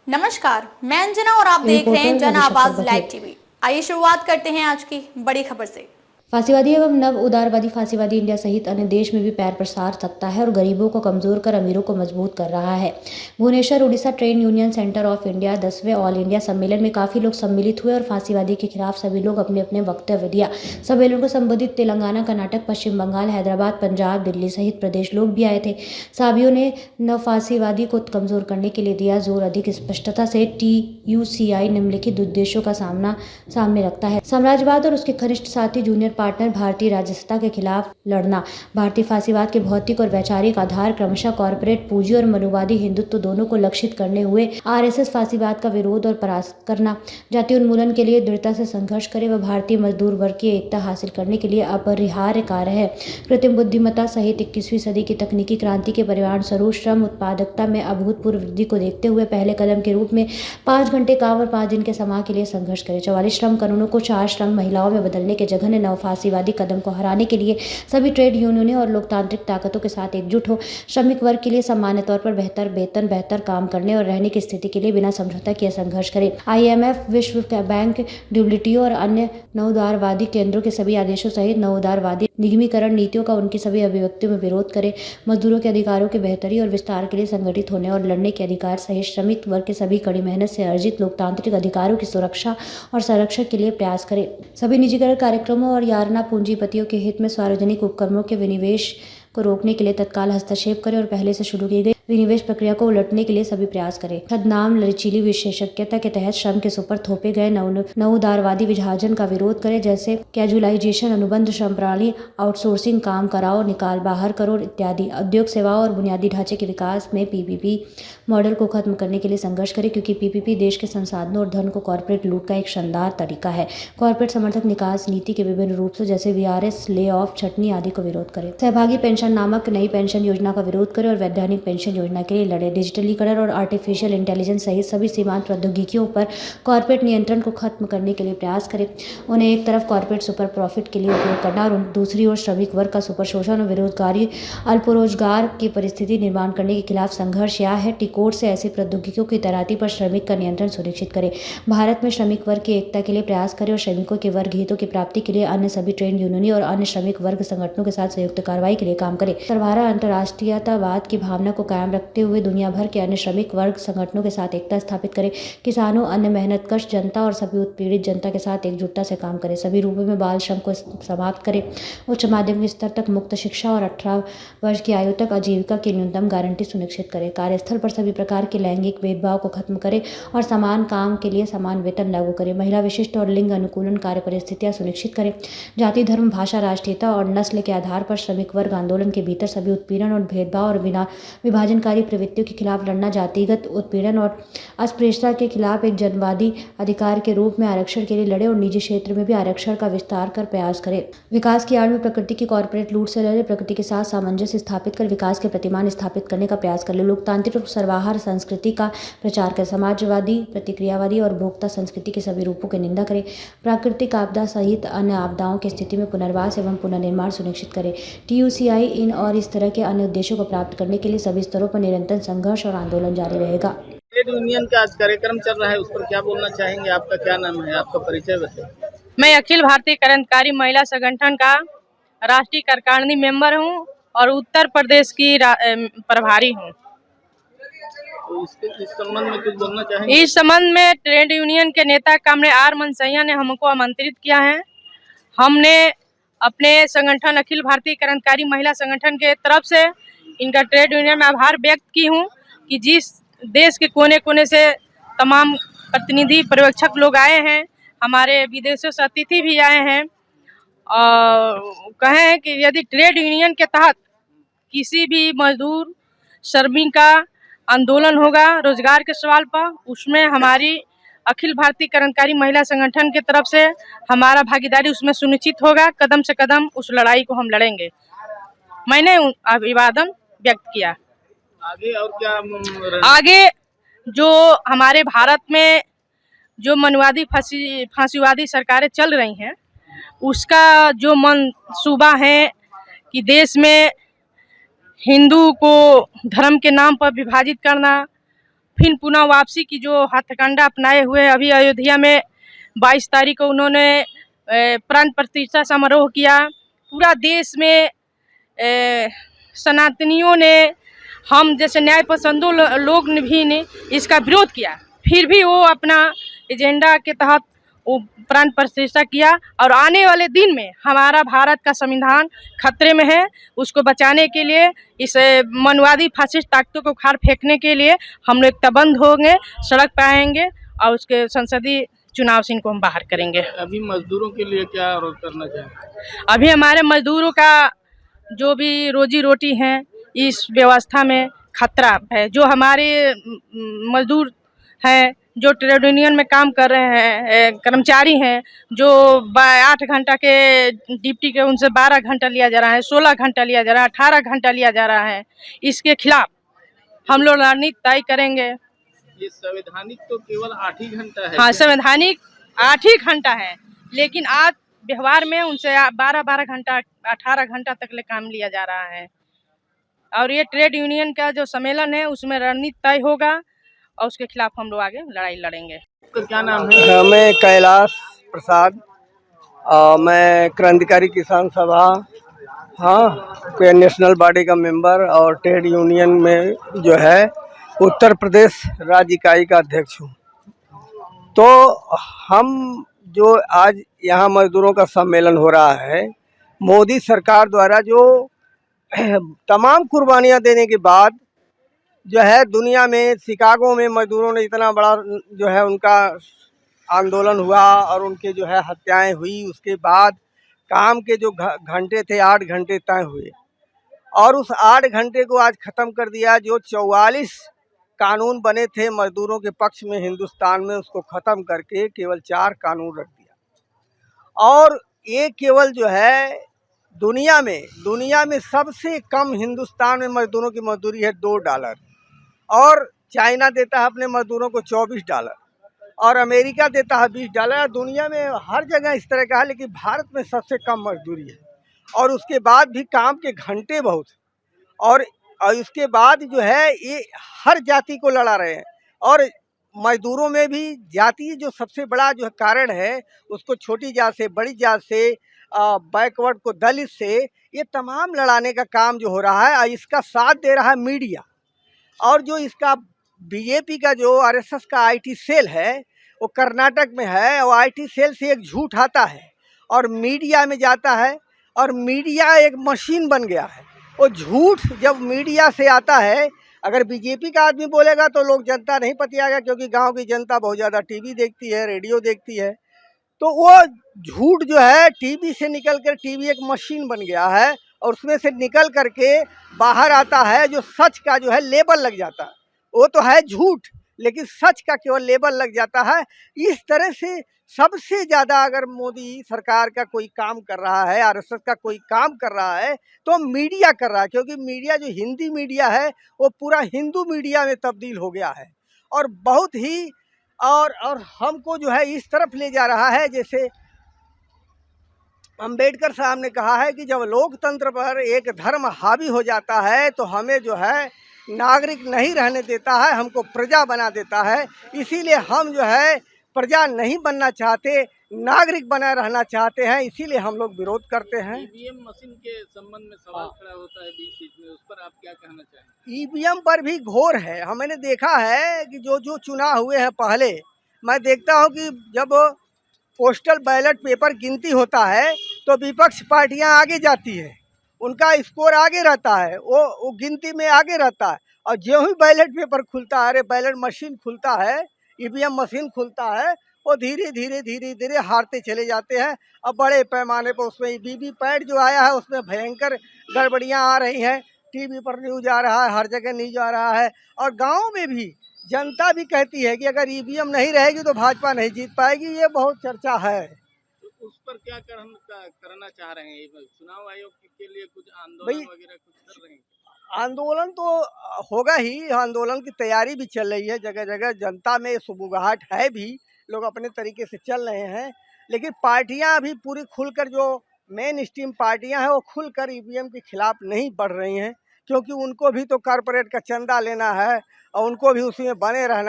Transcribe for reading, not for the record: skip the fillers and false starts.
नमस्कार, मैं अंजना और आप देख रहे हैं जन आवाज लाइव टीवी। आइए शुरुआत करते हैं आज की बड़ी खबर से। फांसीवादी एवं नव उदारवादी फांसीवादी इंडिया सहित अन्य देश में भी पैर पसार सकता है और गरीबों को कमजोर कर अमीरों को मजबूत कर रहा है। Bhubaneswar Odisha trade union centre of India 10वें ऑल इंडिया सम्मेलन में काफी लोग सम्मिलित हुए और फांसीवादी के खिलाफ सभी लोग अपने अपने वक्तव्य दिया। सम्मेलन को संबोधित तेलंगाना, कर्नाटक, पश्चिम बंगाल, हैदराबाद, पंजाब, दिल्ली सहित प्रदेश लोग भी आए थे। सभियों ने नव फांसीवादी को कमजोर करने के लिए दिया जोर। अधिक स्पष्टता से TUCI निम्नलिखित उद्देश्यों का सामने रखता है। साम्राज्यवाद और उसके घनिष्ठ साथी जूनियर पार्टनर भारतीय राजसत्ता के खिलाफ लड़ना। भारतीय फांसीवाद के भौतिक और वैचारिक आधार क्रमशः कॉर्पोरेट पूंजी और मनुवादी हिंदुत्व दोनों को लक्षित करने हुए RSS फांसीवाद का विरोध और परास्त करना। जातीय उन्मूलन के लिए दृढ़ता से संघर्ष करे व भारतीय मजदूर वर्ग की एकता हासिल करने के लिए अपरिहार्य कार्य है। कृत्रिम बुद्धिमत्ता सहित 21वीं सदी की तकनीकी क्रांति के परिणाम स्वरूप श्रम उत्पादकता में अभूतपूर्व वृद्धि को देखते हुए पहले कदम के रूप में 5 घंटे काम और 5 दिन के समाह के लिए संघर्ष करे। 44 श्रम कानूनों को 4 श्रम महिलाओं में बदलने के जघन्य नव फांसीवादी कदम को हराने के लिए सभी ट्रेड यूनियनें और लोकतांत्रिक ताकतों के साथ एकजुट हो। श्रमिक वर्ग के लिए सामान्य तौर पर बेहतर वेतन, बेहतर काम करने और रहने की स्थिति के लिए बिना समझौता किए संघर्ष करें। IMF, विश्व बैंक, WTO और अन्य नवउदारवादी केंद्रों के सभी आदेशों सहित नवउदारवादी निगमीकरण नीतियों का उनकी सभी अभिव्यक्तियों में विरोध करें। मजदूरों के अधिकारों के बेहतरी और विस्तार के लिए संगठित होने और लड़ने के अधिकार सहित श्रमिक वर्ग के सभी कड़ी मेहनत से अर्जित लोकतांत्रिक अधिकारों की सुरक्षा और संरक्षण के लिए प्रयास करें। सभी निजीकरण कार्यक्रमों और यातना पूंजीपतियों के हित में सार्वजनिक उपक्रमों के विनिवेश को रोकने के लिए तत्काल हस्तक्षेप करें और पहले से शुरू की गई विनिवेश प्रक्रिया को उलटने के लिए सभी प्रयास करें। छद्मनाम लचीली विशेषज्ञता के तहत श्रम के सुपर थोपे गए नवउदारवादी विभाजन का विरोध करें, जैसे कैजुअलाइजेशन, अनुबंध श्रम प्रणाली, आउटसोर्सिंग, काम कराओ निकाल बाहर करो इत्यादि। उद्योग, सेवाओं और बुनियादी ढांचे के विकास में PPP मॉडल को खत्म करने के लिए संघर्ष करें, क्योंकि PPP देश के संसाधनों और धन को कॉर्पोरेट लूट का एक शानदार तरीका है। कॉर्पोरेट समर्थक निकास नीति के विभिन्न रूप से जैसे VRS, ले ऑफ, छटनी आदि को विरोध करें। सहभागी पेंशन नामक नई पेंशन योजना का विरोध करें और वैधानिक पेंशन योजना के लिए लड़े। डिजिटलीकरण और आर्टिफिशियल इंटेलिजेंस सहित सभी सीमांत प्रौद्योगिकियों पर कॉर्पोरेट नियंत्रण को खत्म करने के लिए प्रयास करें। उन्हें एक तरफ कॉर्पोरेट सुपर प्रॉफिट के लिए उपयोग करना और दूसरी ओर श्रमिक वर्ग का सुपर शोषण और बेरोजगारी अल्परोजगार की परिस्थिति निर्माण करने के खिलाफ संघर्ष। यह है टिकोट से ऐसी प्रौद्योगिकियों की तैनाती पर श्रमिक का नियंत्रण सुनिश्चित करें। भारत में श्रमिक वर्ग की एकता के लिए प्रयास करें और श्रमिकों के वर्ग हितों की प्राप्ति के लिए अन्य सभी ट्रेड यूनियन और अन्य श्रमिक वर्ग संगठनों के साथ संयुक्त कार्रवाई के लिए काम करें। सर्वहारा अंतर्राष्ट्रीयतावाद की भावना को कायम रखते हुए दुनिया भर के अन्य श्रमिक वर्ग संगठनों के साथ एकता स्थापित करें। किसानों, अन्य मेहनतकश जनता और सभी उत्पीड़ित जनता के साथ एकजुटता से काम करें। सभी रूपों में बाल श्रम को समाप्त करें। उच्च माध्यमिक स्तर तक मुक्त शिक्षा और 18 वर्ष की आयु तक आजीविका की न्यूनतम गारंटी सुनिश्चित करें। कार्यस्थल पर सभी प्रकार के लैंगिक भेदभाव को खत्म करें और समान काम के लिए समान वेतन लागू करें। महिला विशिष्ट और लिंग अनुकूलन कार्य परिस्थितियां सुनिश्चित करें। जाति, धर्म, भाषा, राष्ट्रीयता और नस्ल के आधार पर श्रमिक वर्ग आंदोलन के भीतर सभी उत्पीड़न और भेदभाव और विभाजनकारी प्रवृत्तियों के खिलाफ लड़ना। जातिगत उत्पीड़न और अस्पृश्यता के खिलाफ एक जनवादी अधिकार के रूप में आरक्षण के लिए लड़े और निजी क्षेत्र में भी आरक्षण का विस्तार कर प्रयास करें। विकास की आड़ में प्रकृति की कॉर्पोरेट लूट से लड़े। प्रकृति के साथ सामंजस्य स्थापित कर विकास के प्रतिमान स्थापित करने का प्रयास करें। लोकतांत्रिक और सर्वहारा संस्कृति का प्रचार करें। समाजवादी, प्रतिक्रियावादी और भोक्ता संस्कृति के सभी रूपों की निंदा करें। प्राकृतिक आपदा सहित अन्य आपदाओं की स्थिति में पुनर्वास एवं पुनर्निर्माण सुनिश्चित करें। TUCI इन और इस तरह के अन्य उद्देश्यों को प्राप्त करने के लिए सभी स्तरों पर निरंतर संघर्ष और आंदोलन जारी रहेगा। ट्रेड यूनियन का आज कार्यक्रम चल रहा है, उस पर क्या बोलना चाहेंगे? आपका क्या नाम है, आपका परिचय बताइए। मैं अखिल भारतीय क्रांतिकारी महिला संगठन का राष्ट्रीय कार्यकारिणी मेंबर हूं और उत्तर प्रदेश की प्रभारी हूं। तो इस संबंध में कुछ बोलना चाहेंगे? इस संबंध में ट्रेड यूनियन के नेता कामरेड R मनसैया ने हमको आमंत्रित किया है। हमने अपने संगठन अखिल भारतीय क्रांतिकारी महिला संगठन के तरफ से इनका ट्रेड यूनियन में आभार व्यक्त की हूं कि जिस देश के कोने कोने से तमाम प्रतिनिधि पर्यवेक्षक लोग आए हैं, हमारे विदेशों से अतिथि भी आए हैं और कहे हैं कि यदि ट्रेड यूनियन के तहत किसी भी मजदूर श्रमिक का आंदोलन होगा रोजगार के सवाल पर, उसमें हमारी अखिल भारतीय क्रांतिकारी महिला संगठन की तरफ से हमारा भागीदारी उसमें सुनिश्चित होगा। कदम से कदम उस लड़ाई को हम लड़ेंगे। मैंने अभिवादन व्यक्त किया। आगे और क्या? आगे जो हमारे भारत में जो मनुवादी फांसीवादी सरकारें चल रही हैं, उसका जो मंसूबा है कि देश में हिंदू को धर्म के नाम पर विभाजित करना, फिर पुनः वापसी की जो हथकंडा अपनाए हुए अभी अयोध्या में 22 तारीख को उन्होंने प्राण प्रतिष्ठा समारोह किया। पूरा देश में सनातनियों ने, हम जैसे न्याय पसंदों लोग ने भी इसका विरोध किया, फिर भी वो अपना एजेंडा के तहत वो प्राण प्रतिष्ठा किया। और आने वाले दिन में हमारा भारत का संविधान खतरे में है, उसको बचाने के लिए, इस मनवादी फासिस्ट ताकतों को उखाड़ फेंकने के लिए हम लोग तबंध होंगे, सड़क पर आएंगे और उसके संसदीय चुनाव से इनको हम बाहर करेंगे। अभी मजदूरों के लिए क्या और करना चाहेंगे? अभी हमारे मजदूरों का जो भी रोजी रोटी है इस व्यवस्था में खतरा है। जो हमारे मजदूर हैं, जो ट्रेड यूनियन में काम कर रहे हैं, कर्मचारी हैं, जो 8 घंटा के ड्यूटी के उनसे 12 घंटा लिया जा रहा है, 16 घंटा लिया जा रहा है, 18 घंटा लिया जा रहा है, इसके खिलाफ हम लोग रणनीति तय करेंगे। ये संवैधानिक तो केवल 8 ही घंटा है। हाँ, संवैधानिक 8 ही घंटा है, लेकिन आज व्यवहार में उनसे 12-12 घंटा, 18 घंटा तक ले काम लिया जा रहा है। और ये ट्रेड यूनियन का जो सम्मेलन है उसमें रणनीति तय होगा और उसके खिलाफ हम लोग आगे लड़ाई लड़ेंगे। आपका क्या नाम है? मैं कैलाश प्रसाद, मैं क्रांतिकारी किसान सभा, हाँ, कोई नेशनल बॉडी का मेंबर और ट्रेड यूनियन में जो है उत्तर प्रदेश राज्य इकाई का अध्यक्ष हूँ। तो हम जो आज यहाँ मजदूरों का सम्मेलन हो रहा है, मोदी सरकार द्वारा जो तमाम कुर्बानियाँ देने के बाद जो है दुनिया में शिकागो में मजदूरों ने इतना बड़ा जो है उनका आंदोलन हुआ और उनके जो है हत्याएं हुई। उसके बाद काम के जो घंटे थे 8 घंटे तय हुए और उस 8 घंटे को आज ख़त्म कर दिया। जो 44 कानून बने थे मजदूरों के पक्ष में हिंदुस्तान में, उसको ख़त्म करके केवल 4 कानून रख दिया। और ये केवल जो है दुनिया में सबसे कम हिंदुस्तान में मजदूरों की मजदूरी है $2 और चाइना देता है अपने मजदूरों को $24 और अमेरिका देता है $20। दुनिया में हर जगह इस तरह का है, लेकिन भारत में सबसे कम मजदूरी है। और उसके बाद भी काम के घंटे बहुत, और उसके बाद जो है ये हर जाति को लड़ा रहे हैं। और मजदूरों में भी जाति जो सबसे बड़ा जो कारण है, उसको छोटी जात से, बड़ी जात से, बैकवर्ड को दलित से, ये तमाम लड़ाने का काम जो हो रहा है। और इसका साथ दे रहा है मीडिया। और जो इसका बीजेपी का जो आरएसएस का आईटी सेल है वो कर्नाटक में है, और आईटी सेल से एक झूठ आता है और मीडिया में जाता है और मीडिया एक मशीन बन गया है। वो झूठ जब मीडिया से आता है, अगर बीजेपी का आदमी बोलेगा तो लोग जनता नहीं पतियाएगा, क्योंकि गांव की जनता बहुत ज़्यादा टीवी देखती है, रेडियो देखती है। तो वो झूठ जो है टीवी से निकल कर, टीवी एक मशीन बन गया है और उसमें से निकल करके बाहर आता है जो सच का जो है लेबल लग जाता है। वो तो है झूठ, लेकिन सच का केवल लेबल लग जाता है। इस तरह से सबसे ज़्यादा अगर मोदी सरकार का कोई काम कर रहा है, आरएसएस का कोई काम कर रहा है, तो मीडिया कर रहा है। क्योंकि मीडिया जो हिंदी मीडिया है वो पूरा हिंदू मीडिया में तब्दील हो गया है और बहुत ही और हमको जो है इस तरफ ले जा रहा है। जैसे अंबेडकर साहब ने कहा है कि जब लोकतंत्र पर एक धर्म हावी हो जाता है तो हमें जो है नागरिक नहीं रहने देता है, हमको प्रजा बना देता है। इसीलिए हम जो है प्रजा नहीं बनना चाहते, नागरिक बना रहना चाहते हैं, इसीलिए हम लोग विरोध करते हैं। ईवीएम मशीन के संबंध में सवाल खड़ा होता है बीच में, उस पर आप क्या कहना चाहेंगे? ईवीएम पर भी घोर है। हमने देखा है कि जो चुनाव हुए हैं पहले, मैं देखता हूं कि जब पोस्टल बैलेट पेपर गिनती होता है तो विपक्ष पार्टियां आगे जाती है, उनका स्कोर आगे रहता है, वो गिनती में आगे रहता है। और जो ही बैलेट पेपर खुलता है, अरे बैलेट मशीन खुलता है, ईवीएम मशीन खुलता है, वो धीरे धीरे हारते चले जाते हैं। अब बड़े पैमाने पर उसमें वीवीपैट जो आया है उसमें भयंकर गड़बड़ियां आ रही हैं। टीवी पर न्यूज आ रहा है, हर जगह न्यूज आ रहा है। और गांव में भी जनता भी कहती है कि अगर ईवीएम नहीं रहेगी तो भाजपा नहीं जीत पाएगी। ये बहुत चर्चा है। तो उस पर क्या करना चाह रहे हैं? चुनाव आयोग के लिए कुछ आंदोलन वगैरह कुछ कर रहे हैं? आंदोलन तो होगा ही, आंदोलन की तैयारी भी चल रही है। जगह जगह जनता में सुबुगाहट है भी, लोग अपने तरीके से चल रहे हैं। लेकिन पार्टियां अभी पूरी खुलकर, जो मेन स्ट्रीम पार्टियां हैं वो खुलकर ईवीएम के खिलाफ नहीं बढ़ रही हैं, क्योंकि उनको भी तो कॉरपोरेट का चंदा लेना है और उनको भी उसी में बने रहना